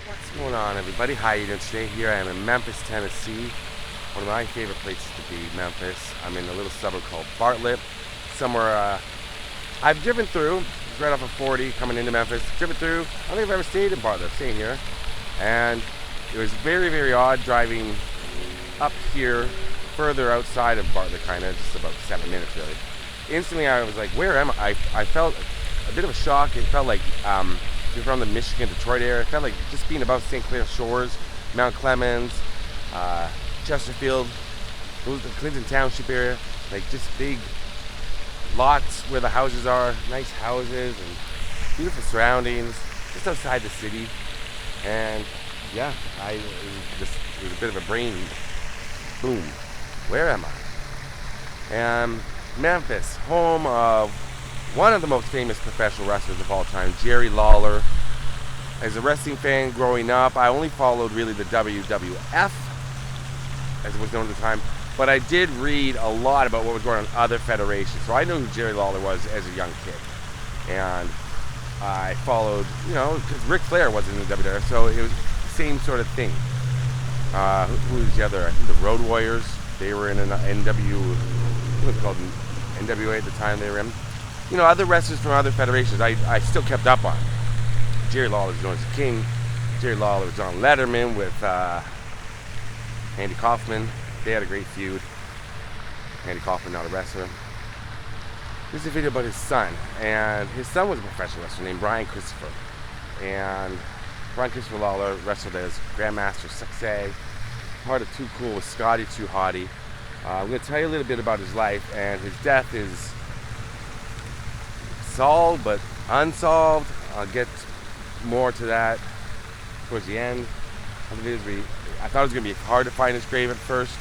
What's going on, everybody? How you doing today? Here I am in Memphis, Tennessee. One of my favorite places to be, Memphis. I'm in a little suburb called Bartlett, somewhere I've driven through. It's right off of 40 coming into Memphis. Driven through. I don't think I've ever stayed in Bartlett. I'm staying here. And it was very, very odd driving up here, further outside of Bartlett, kind of, just about 7 minutes really. Instantly I was like, where am I? I felt a bit of a shock. It felt like if you're from the Michigan, Detroit area, it felt like just being above St. Clair Shores, Mount Clemens, Chesterfield, the Clinton Township area, like just big lots where the houses are, nice houses and beautiful surroundings, just outside the city. And yeah, it was a bit of a brain boom. Where am I? Memphis, home of one of the most famous professional wrestlers of all time, Jerry Lawler. As a wrestling fan growing up, I only followed really the WWF, as it was known at the time, but I did read a lot about what was going on in other federations. So I knew who Jerry Lawler was as a young kid. And I followed, because Ric Flair wasn't in the WWF, so it was the same sort of thing. Who was the other? I think the Road Warriors. They were in an what was it called? NWA at the time they were in. Other wrestlers from other federations I still kept up on. Jerry Lawler was known as the King. Jerry Lawler was on Letterman with Andy Kaufman. They had a great feud. Andy Kaufman, not a wrestler. This is a video about his son. And his son was a professional wrestler named Brian Christopher. And Brian Christopher Lawler wrestled as Grand Master Sexay. Part of Too Cool with Scotty Hotty. I'm going to tell you a little bit about his life, and his death is solved but unsolved. I'll get more to that towards the end of the video. I thought it was going to be hard to find his grave at first,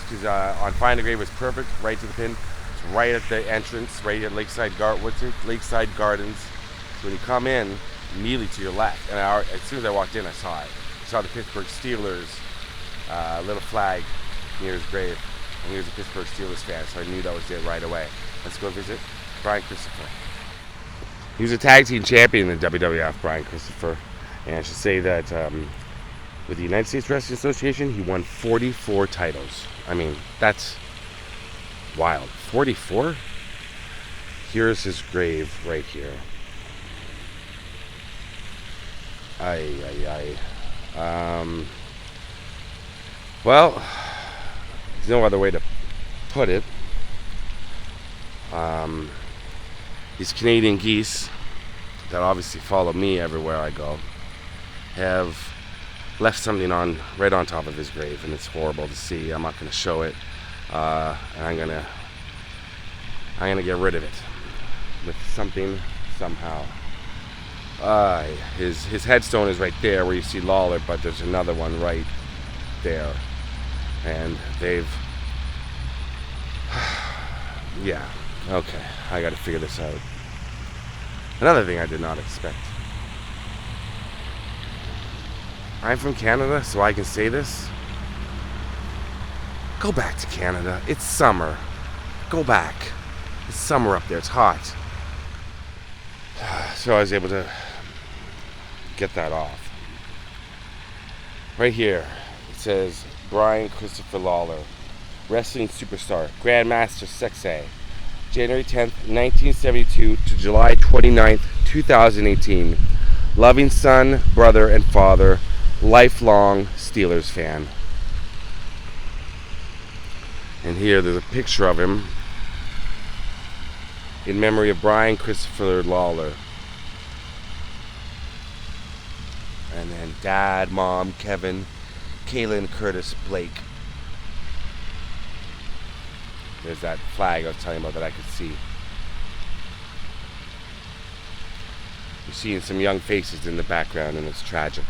because on Find the Grave was perfect, right to the pin. It's right at the entrance, right at Lakeside Gardens. So when you come in, immediately to your left, and as soon as I walked in, I saw it. I saw the Pittsburgh Steelers little flag near his grave, and he was a Pittsburgh Steelers fan, so I knew that was it right away. Let's go visit Brian Christopher. He was a tag team champion in the WWF, Brian Christopher, and I should say that with the United States Wrestling Association, he won 44 titles. I mean, that's wild. 44? Here's his grave right here. Well, there's no other way to put it. These Canadian geese that obviously follow me everywhere I go have left something on right on top of his grave, and it's horrible to see. I'm not going to show it, and I'm gonna get rid of it with something somehow. His headstone is right there where you see Lawler, but there's another one right there, and they've yeah, okay, I got to figure this out. Another thing I did not expect. I'm from Canada, so I can say this. Go back to Canada. It's summer. Go back. It's summer up there. It's hot. So I was able to get that off. Right here, it says Brian Christopher Lawler, wrestling superstar, Grand Master Sexay, January 10th, 1972 to July 29th, 2018. Loving son, brother, and father, lifelong Steelers fan. And here there's a picture of him in memory of Brian Christopher Lawler. And then Dad, Mom, Kevin, Kaylin, Curtis, Blake. There's that flag I was telling you about that I could see. You're seeing some young faces in the background, and it's tragic.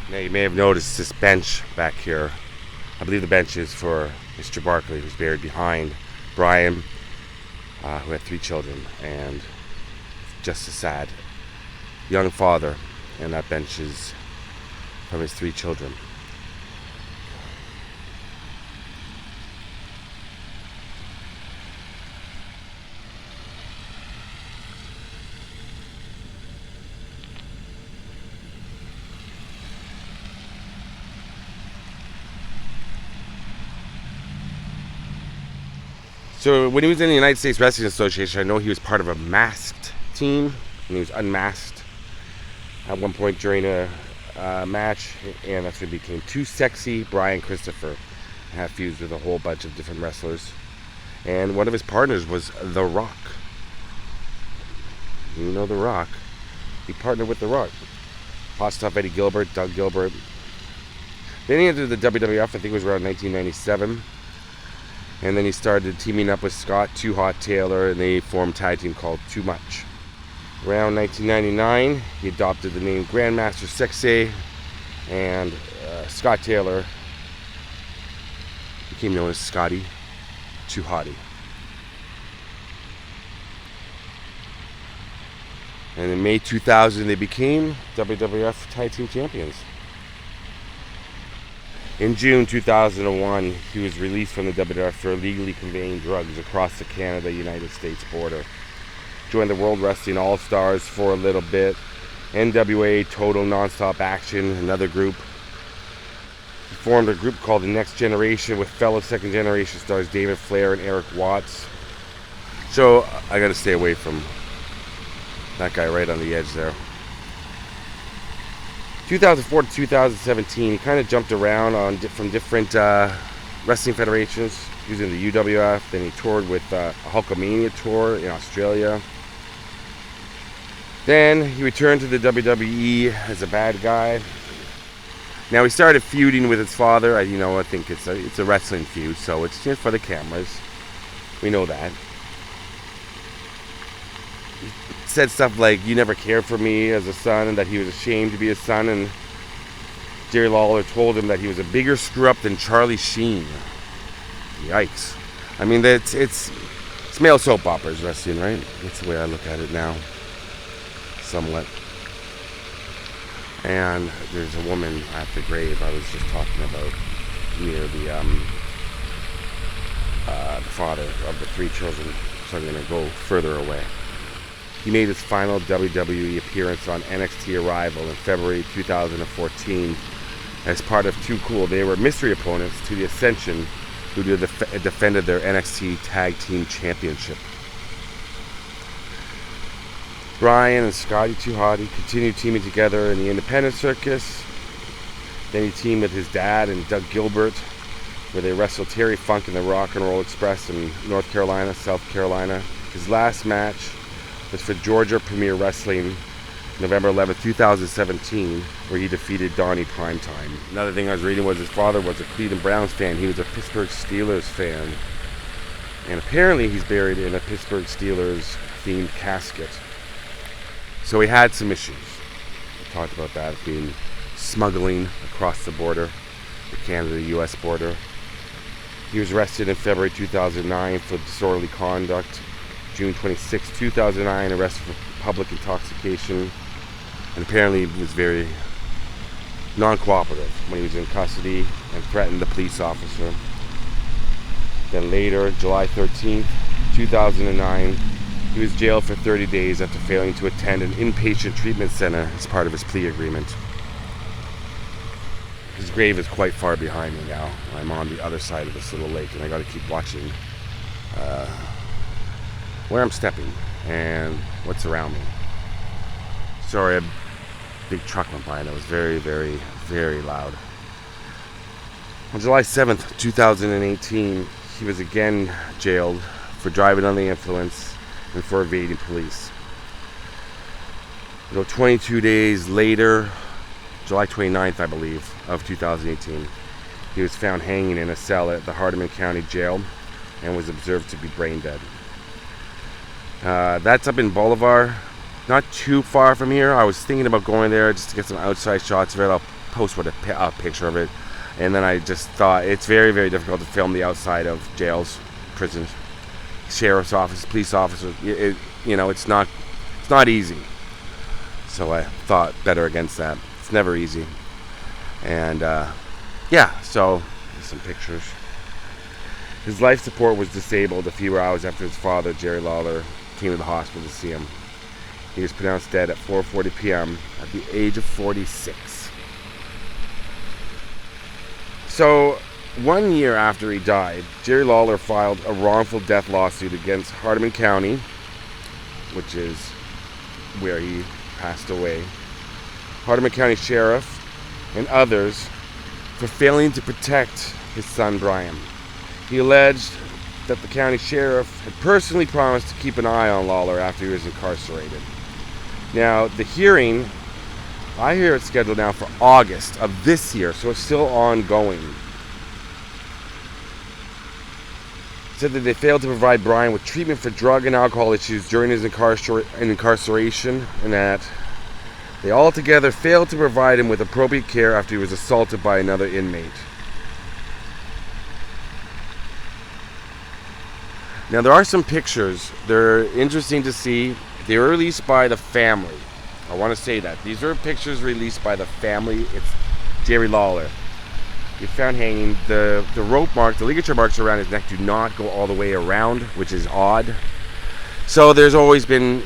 Now you may have noticed this bench back here. I believe the bench is for Mr. Barkley, who's buried behind Brian, who had 3 children, and just a sad young father, and that bench is from his 3 children. So when he was in the United States Wrestling Association, I know he was part of a masked team, and he was unmasked at one point during a match, and that's when he became Too Sexy Brian Christopher. Had fused with a whole bunch of different wrestlers, and one of his partners was The Rock. You know The Rock. He partnered with The Rock. Hot Stuff Eddie Gilbert, Doug Gilbert. Then he entered the WWF, I think it was around 1997. And then he started teaming up with Scott Too Hot Taylor, and they formed a tag team called Too Much. Around 1999, he adopted the name Grand Master Sexay, and Scott Taylor became known as Scotty Too Hotty. And in May 2000, they became WWF Tag Team Champions. In June 2001, he was released from the WWF for illegally conveying drugs across the Canada-United States border. Joined the World Wrestling All-Stars for a little bit. NWA, Total Nonstop Action, another group. He formed a group called The Next Generation with fellow second-generation stars David Flair and Eric Watts. So I gotta stay away from that guy right on the edge there. 2004 to 2017, he kind of jumped around from different wrestling federations using the UWF. Then he toured with a Hulkamania tour in Australia. Then he returned to the WWE as a bad guy. Now he started feuding with his father. I think it's a wrestling feud, so it's just for the cameras. We know that. Said stuff like, "You never cared for me as a son," and that he was ashamed to be his son, and Jerry Lawler told him that he was a bigger screw-up than Charlie Sheen. Yikes. I mean, it's male soap operas wrestling, right? That's the way I look at it now, somewhat. And there's a woman at the grave I was just talking about near the father of the 3 children, so I'm going to go further away. He made his final WWE appearance on NXT Arrival in February 2014 as part of Too Cool. They were mystery opponents to the Ascension, who defended their NXT Tag Team Championship. Brian and Scotty Too Hotty continued teaming together in the independent circus. Then he teamed with his dad and Doug Gilbert where they wrestled Terry Funk in the Rock and Roll Express in North Carolina, South Carolina. His last match was for Georgia Premier Wrestling, November 11th, 2017, where he defeated Dundee Primetime. Another thing I was reading was his father was a Cleveland Browns fan. He was a Pittsburgh Steelers fan. And apparently he's buried in a Pittsburgh Steelers themed casket. So he had some issues. We talked about that being smuggling across the border, the Canada-US border. He was arrested in February 2009 for disorderly conduct. June 26, 2009, arrested for public intoxication. And apparently he was very non-cooperative when he was in custody and threatened the police officer. Then later, July 13th, 2009, he was jailed for 30 days after failing to attend an inpatient treatment center as part of his plea agreement. His grave is quite far behind me now. I'm on the other side of this little lake, and I got to keep watching where I'm stepping and what's around me. Sorry, a big truck went by and it was very, very, very loud. On July 7th, 2018, he was again jailed for driving under the influence and for evading police. 22 days later, July 29th, I believe, of 2018, he was found hanging in a cell at the Hardeman County Jail and was observed to be brain dead. That's up in Bolivar, not too far from here. I was thinking about going there just to get some outside shots of it. I'll post a picture of it. And then I just thought it's very, very difficult to film the outside of jails, prisons, sheriff's office, police officers. It's not easy. So I thought better against that. It's never easy. And so some pictures. His life support was disabled a few hours after his father, Jerry Lawler, came to the hospital to see him. He was pronounced dead at 4:40 p.m. at the age of 46. So, 1 year after he died, Jerry Lawler filed a wrongful death lawsuit against Hardeman County, which is where he passed away, Hardeman County Sheriff, and others for failing to protect his son Brian. He alleged that the county sheriff had personally promised to keep an eye on Lawler after he was incarcerated. Now, the hearing, I hear it's scheduled now for August of this year, so it's still ongoing. Said that they failed to provide Brian with treatment for drug and alcohol issues during his incarceration, and that they altogether failed to provide him with appropriate care after he was assaulted by another inmate. Now, there are some pictures. They're interesting to see. They were released by the family. I want to say that. These are pictures released by the family. It's Jerry Lawler. He found hanging. The rope mark, the ligature marks around his neck do not go all the way around, which is odd. So there's always been,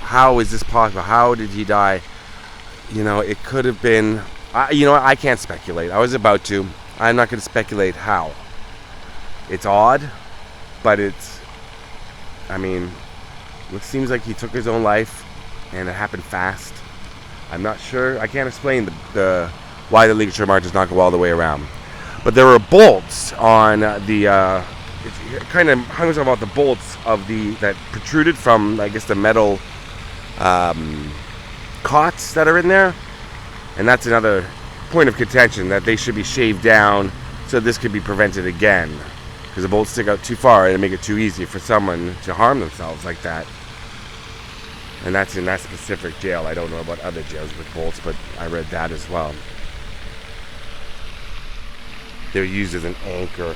how is this possible? How did he die? It could have been, I can't speculate. I was about to. I'm not going to speculate how. It's odd, but it seems like he took his own life and it happened fast. I'm not sure. I can't explain why the ligature mark does not go all the way around. But there were bolts on it kind of hung itself off the bolts of that protruded from, I guess, the metal cots that are in there. And that's another point of contention, that they should be shaved down so this could be prevented again. Because the bolts stick out too far and make it too easy for someone to harm themselves like that. And that's in that specific jail. I don't know about other jails with bolts, but I read that as well. They're used as an anchor.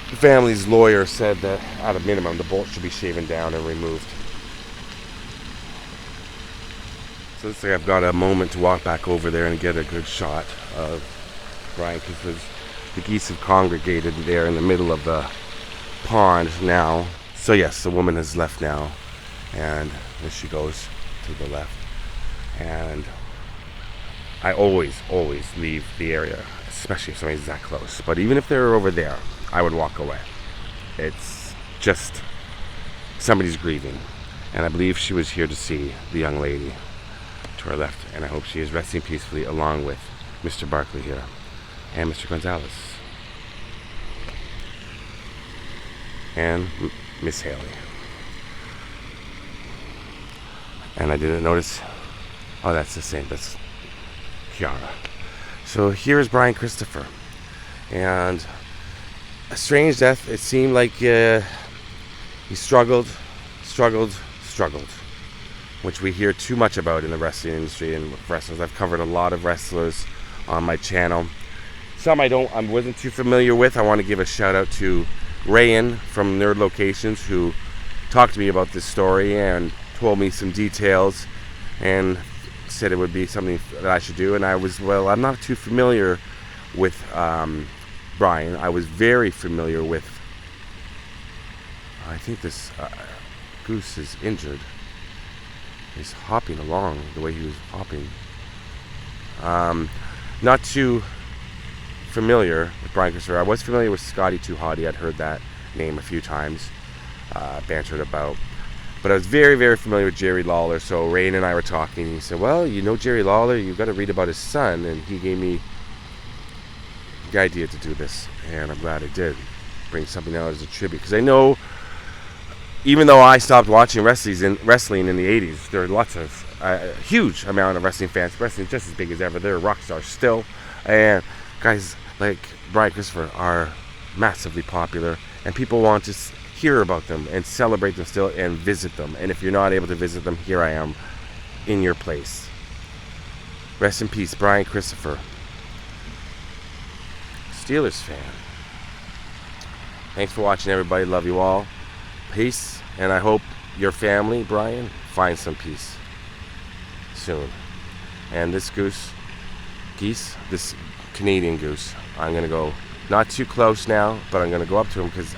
The family's lawyer said that, at a minimum, the bolts should be shaven down and removed. So looks like I've got a moment to walk back over there and get a good shot of Brian, because the geese have congregated there in the middle of the pond now. So yes, the woman has left now, and there she goes to the left. And I always leave the area, especially if somebody's that close. But even if they're over there, I would walk away. It's just somebody's grieving. And I believe she was here to see the young lady to her left. And I hope she is resting peacefully along with Mr. Barkley here and Mr. Gonzalez. and Miss Haley. And I didn't notice. Oh, that's the same. That's Kiara. So here's Brian Christopher. And a strange death. It seemed like he struggled, which we hear too much about in the wrestling industry and wrestlers. I've covered a lot of wrestlers on my channel. Some I wasn't too familiar with. I want to give a shout out to Rayan from Nerd Locations, who talked to me about this story and told me some details and said it would be something that I should do. And I'm not too familiar with Brian. I was very familiar with, I think this goose is injured. He's hopping along the way he was hopping. Not too familiar with Brian Christopher. I was familiar with Scotty Hotty. I'd heard that name a few times, bantered about. But I was very, very familiar with Jerry Lawler. So Rain and I were talking. He said, well, you know Jerry Lawler, you've got to read about his son. And he gave me the idea to do this. And I'm glad I did. Bring something out as a tribute. Because I know, even though I stopped watching wrestling in the 80s, there are lots of, a huge amount of wrestling fans. Wrestling just as big as ever. They're rock stars still. And guys like Brian Christopher are massively popular. And people want to hear about them and celebrate them still and visit them. And if you're not able to visit them, here I am in your place. Rest in peace, Brian Christopher. Steelers fan. Thanks for watching, everybody. Love you all. Peace. And I hope your family, Brian, finds some peace soon. And this Canadian goose, I'm going to go not too close now, but I'm going to go up to him because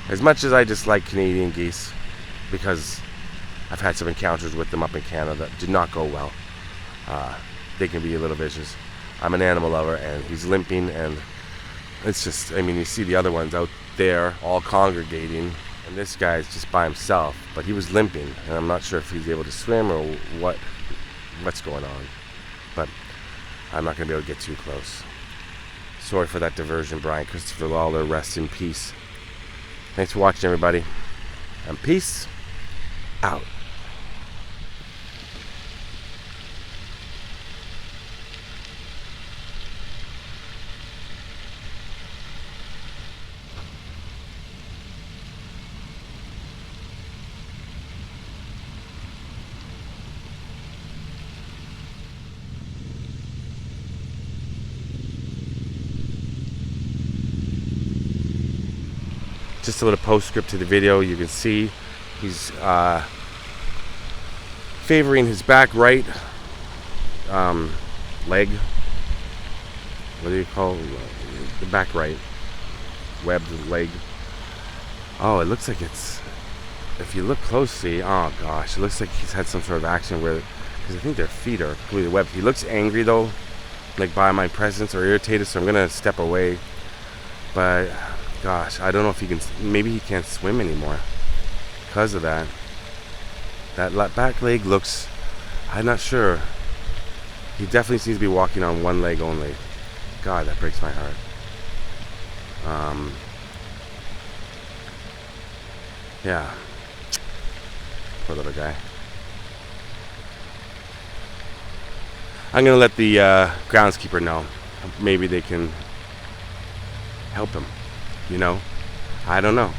as much as I dislike Canadian geese, because I've had some encounters with them up in Canada that did not go well. They can be a little vicious. I'm an animal lover, and he's limping, and it's just, I mean, you see the other ones out there all congregating, and this guy's just by himself, but he was limping, and I'm not sure if he's able to swim or what's going on. But I'm not going to be able to get too close. Sorry for that diversion, Brian Christopher Lawler. Rest in peace. Thanks for watching, everybody. And peace out. Just a little postscript to the video. You can see he's favoring his back right leg. What do you call the back right? Webbed leg. Oh, it looks like it's, if you look closely, oh gosh, it looks like he's had some sort of action where, because I think their feet are completely webbed. He looks angry though, like by my presence, or irritated, so I'm gonna step away. But gosh, I don't know if he can, maybe he can't swim anymore because of that. That back leg looks, I'm not sure. He definitely seems to be walking on one leg only. God, that breaks my heart. Yeah. Poor little guy. I'm going to let the groundskeeper know. Maybe they can help him. You know, I don't know.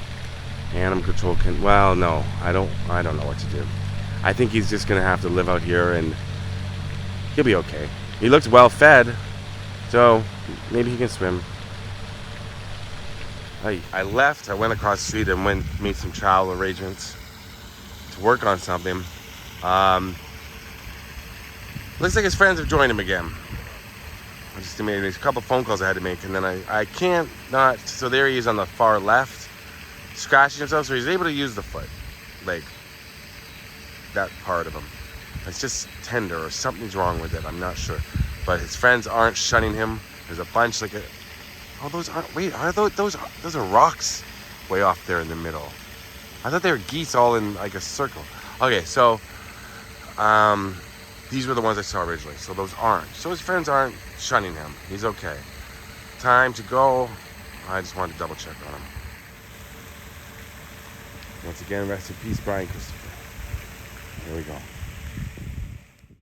Animal control can, well, no, I don't know what to do. I think he's just gonna have to live out here, and he'll be okay. He looks well fed, so maybe he can swim. I left. I went across the street and made some travel arrangements to work on something. Looks like his friends have joined him again. I just made a couple phone calls I had to make, and then I can't not, so there he is on the far left, scratching himself, so he's able to use the foot, like, that part of him. It's just tender, or something's wrong with it, I'm not sure. But his friends aren't shunning him. There's a bunch, like, oh, those aren't, wait, are those are rocks way off there in the middle. I thought they were geese all in, like, a circle. Okay, so, these were the ones I saw originally, so those aren't. So his friends aren't shunning him. He's okay. Time to go. I just wanted to double check on him. Once again, rest in peace, Brian Christopher. Here we go.